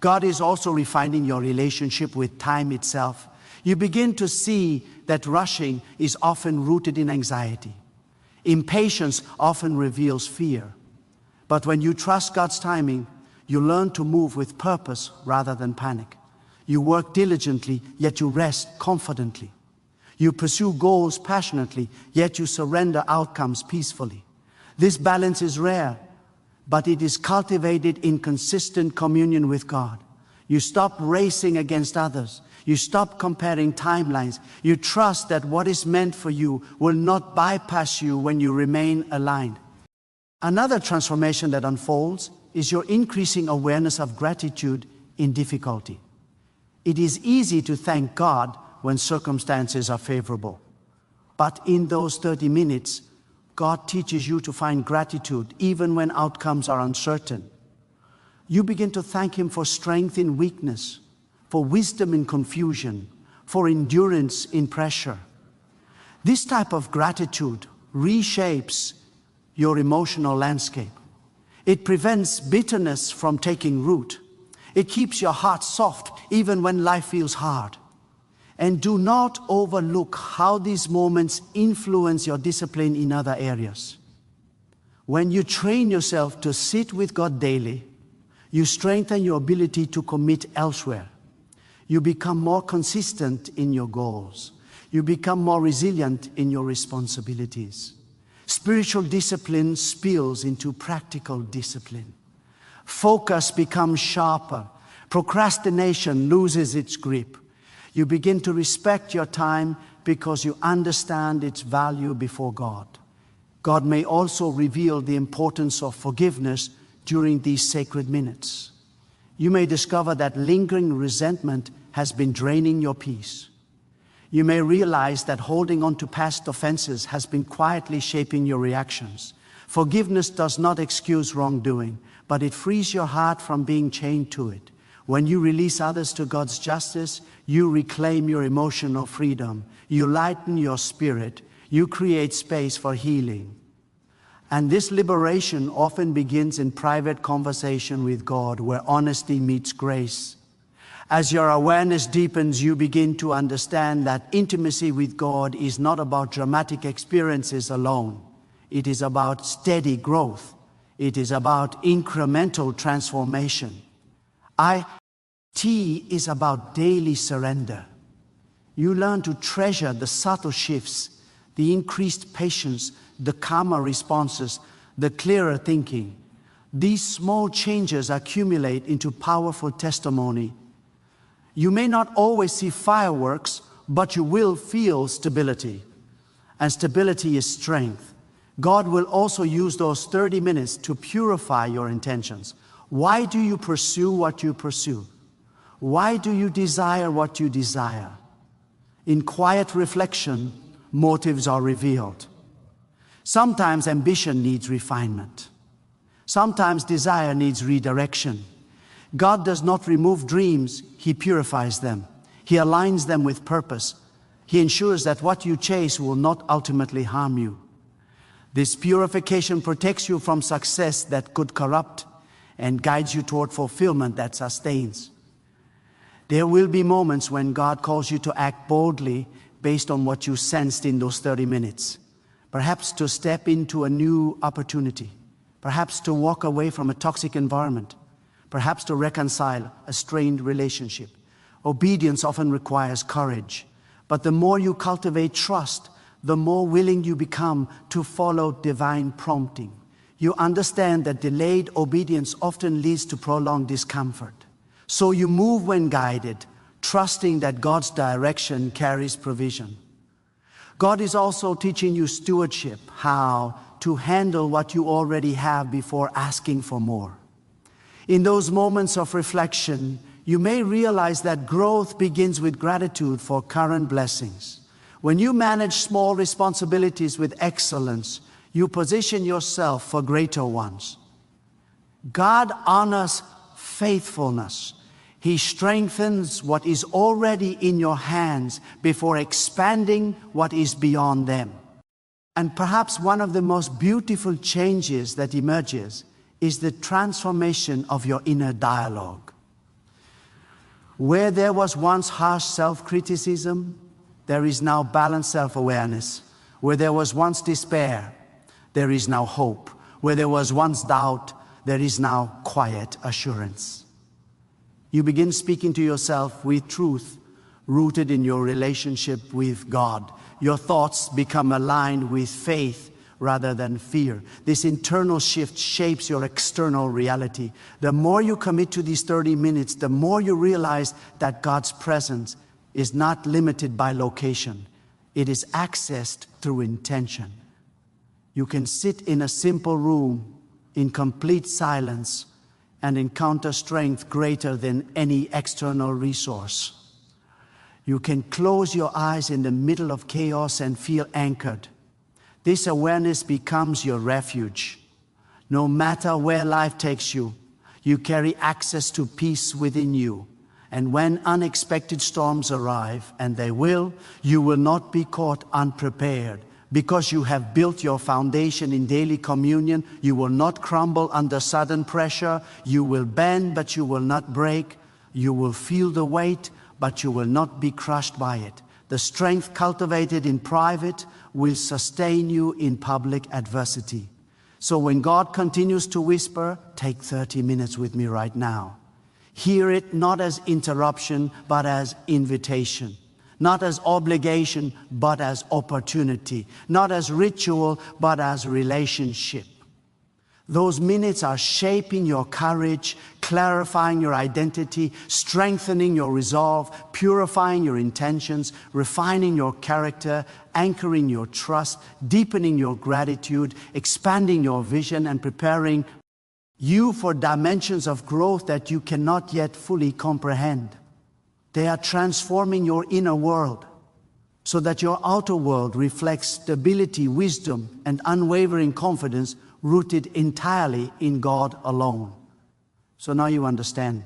God is also refining your relationship with time itself. You begin to see that rushing is often rooted in anxiety. Impatience often reveals fear. But when you trust God's timing, you learn to move with purpose rather than panic. You work diligently, yet you rest confidently. You pursue goals passionately, yet you surrender outcomes peacefully. This balance is rare, but it is cultivated in consistent communion with God. You stop racing against others. You stop comparing timelines. You trust that what is meant for you will not bypass you when you remain aligned. Another transformation that unfolds is your increasing awareness of gratitude in difficulty. It is easy to thank God when circumstances are favorable. But in those 30 minutes, God teaches you to find gratitude even when outcomes are uncertain. You begin to thank Him for strength in weakness, for wisdom in confusion, for endurance in pressure. This type of gratitude reshapes your emotional landscape. It prevents bitterness from taking root. It keeps your heart soft even when life feels hard. And do not overlook how these moments influence your discipline in other areas. When you train yourself to sit with God daily, you strengthen your ability to commit elsewhere. You become more consistent in your goals. You become more resilient in your responsibilities. Spiritual discipline spills into practical discipline. Focus becomes sharper. Procrastination loses its grip. You begin to respect your time because you understand its value before God. God may also reveal the importance of forgiveness during these sacred minutes. You may discover that lingering resentment has been draining your peace. You may realize that holding on to past offenses has been quietly shaping your reactions. Forgiveness does not excuse wrongdoing, but it frees your heart from being chained to it. When you release others to God's justice, you reclaim your emotional freedom. You lighten your spirit. You create space for healing. And this liberation often begins in private conversation with God, where honesty meets grace. As your awareness deepens, you begin to understand that intimacy with God is not about dramatic experiences alone. It is about steady growth. It is about incremental transformation. IT is about daily surrender. You learn to treasure the subtle shifts, the increased patience, the calmer responses, the clearer thinking. These small changes accumulate into powerful testimony. You may not always see fireworks, but you will feel stability. And stability is strength. God will also use those 30 minutes to purify your intentions. Why do you pursue what you pursue? Why do you desire what you desire? In quiet reflection, motives are revealed. Sometimes ambition needs refinement. Sometimes desire needs redirection. God does not remove dreams, He purifies them. He aligns them with purpose. He ensures that what you chase will not ultimately harm you. This purification protects you from success that could corrupt and guides you toward fulfillment that sustains. There will be moments when God calls you to act boldly based on what you sensed in those 30 minutes. Perhaps to step into a new opportunity. Perhaps to walk away from a toxic environment. Perhaps to reconcile a strained relationship. Obedience often requires courage. But the more you cultivate trust, the more willing you become to follow divine prompting. You understand that delayed obedience often leads to prolonged discomfort. So you move when guided, trusting that God's direction carries provision. God is also teaching you stewardship, how to handle what you already have before asking for more. In those moments of reflection, you may realize that growth begins with gratitude for current blessings. When you manage small responsibilities with excellence, you position yourself for greater ones. God honors faithfulness. He strengthens what is already in your hands before expanding what is beyond them. And perhaps one of the most beautiful changes that emerges is the transformation of your inner dialogue. Where there was once harsh self-criticism, there is now balanced self-awareness. Where there was once despair, there is now hope. Where there was once doubt, there is now quiet assurance. You begin speaking to yourself with truth rooted in your relationship with God. Your thoughts become aligned with faith rather than fear. This internal shift shapes your external reality. The more you commit to these 30 minutes, the more you realize that God's presence is not limited by location. It is accessed through intention. You can sit in a simple room in complete silence and encounter strength greater than any external resource. You can close your eyes in the middle of chaos and feel anchored. This awareness becomes your refuge. No matter where life takes you, you carry access to peace within you. And when unexpected storms arrive, and they will, you will not be caught unprepared. Because you have built your foundation in daily communion, you will not crumble under sudden pressure. You will bend, but you will not break. You will feel the weight, but you will not be crushed by it. The strength cultivated in private will sustain you in public adversity. So when God continues to whisper, take 30 minutes with me right now. Hear it not as interruption, but as invitation. Not as obligation, but as opportunity. Not as ritual, but as relationship. Those minutes are shaping your courage, clarifying your identity, strengthening your resolve, purifying your intentions, refining your character, anchoring your trust, deepening your gratitude, expanding your vision, and preparing you for dimensions of growth that you cannot yet fully comprehend. They are transforming your inner world so that your outer world reflects stability, wisdom, and unwavering confidence rooted entirely in God alone. So now you understand.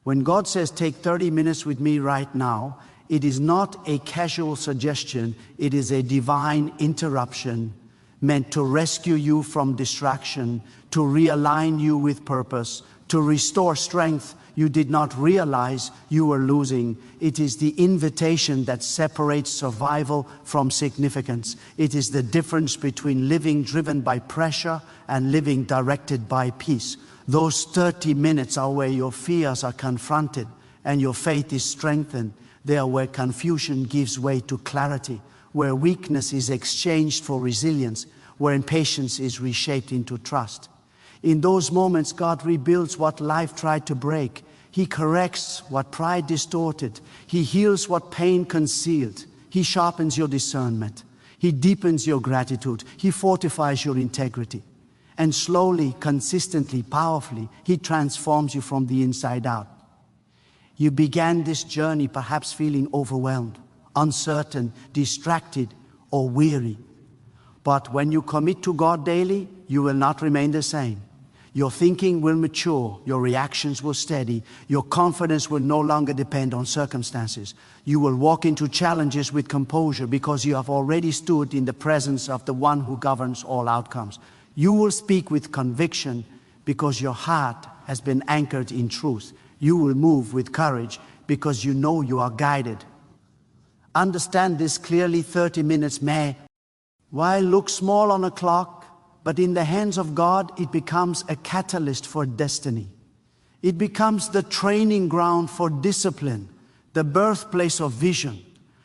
When God says, take 30 minutes with me right now, it is not a casual suggestion, it is a divine interruption meant to rescue you from distraction, to realign you with purpose, to restore strength you did not realize you were losing. It is the invitation that separates survival from significance. It is the difference between living driven by pressure and living directed by peace. Those 30 minutes are where your fears are confronted and your faith is strengthened. They are where confusion gives way to clarity, where weakness is exchanged for resilience, where impatience is reshaped into trust. In those moments, God rebuilds what life tried to break. He corrects what pride distorted. He heals what pain concealed. He sharpens your discernment. He deepens your gratitude. He fortifies your integrity. And slowly, consistently, powerfully, He transforms you from the inside out. You began this journey perhaps feeling overwhelmed, uncertain, distracted, or weary. But when you commit to God daily, you will not remain the same. Your thinking will mature, your reactions will steady, your confidence will no longer depend on circumstances. You will walk into challenges with composure because you have already stood in the presence of the one who governs all outcomes. You will speak with conviction because your heart has been anchored in truth. You will move with courage because you know you are guided. Understand this clearly. 30 minutes may, while look small on a clock, but in the hands of God, it becomes a catalyst for destiny. It becomes the training ground for discipline, the birthplace of vision,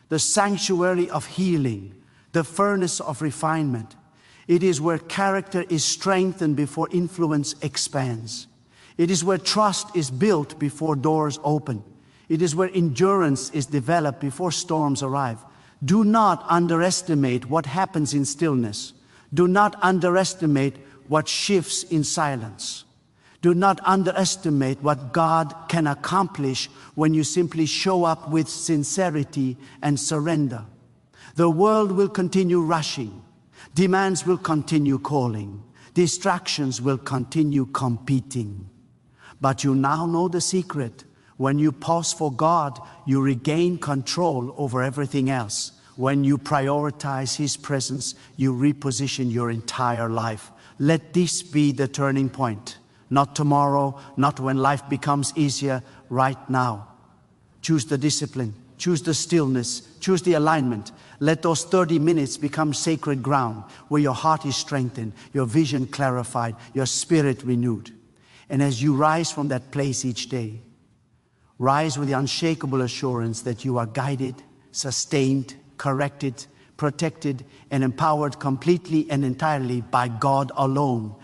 the sanctuary of healing, the furnace of refinement. It is where character is strengthened before influence expands. It is where trust is built before doors open. It is where endurance is developed before storms arrive. Do not underestimate what happens in stillness. Do not underestimate what shifts in silence. Do not underestimate what God can accomplish when you simply show up with sincerity and surrender. The world will continue rushing. Demands will continue calling. Distractions will continue competing. But you now know the secret. When you pause for God, you regain control over everything else. when you prioritize His presence, you reposition your entire life. Let this be the turning point. Not tomorrow, not when life becomes easier, right now. Choose the discipline, choose the stillness, choose the alignment. Let those 30 minutes become sacred ground where your heart is strengthened, your vision clarified, your spirit renewed. And as you rise from that place each day, rise with the unshakable assurance that you are guided, sustained, corrected, protected, and empowered completely and entirely by God alone,